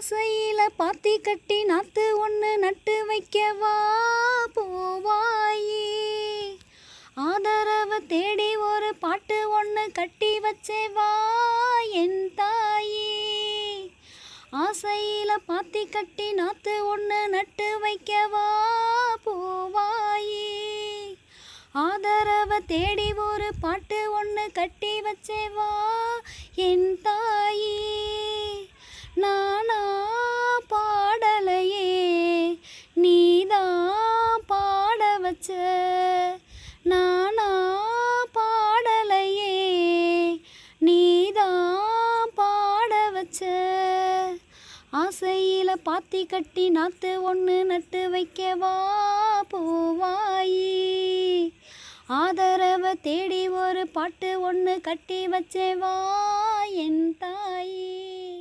ஆசையில பாத்தி கட்டி நாத்து ஒன்று நட்டு வைக்கவா போவாயி. ஆதரவை தேடி ஒரு பாட்டு ஒன்று கட்டி வச்சேவா என் தாயி. ஆசையில பாத்தி கட்டி நாத்து ஒன்று நட்டு வைக்கவா போவாயி. ஆதரவை தேடி ஒரு பாட்டு ஒன்று கட்டி வச்சேவா என் தாயி. நானா பாடலையே நீதான் பாட வச்ச. நானா பாடலையே நீதான் பாட வச்ச. ஆசையில பாத்தி கட்டி நாத்து ஒன்று நட்டு வைக்கவா போவாயி. ஆதரவை தேடி ஒரு பாட்டு ஒன்று கட்டி வச்சேவா என் தாயி.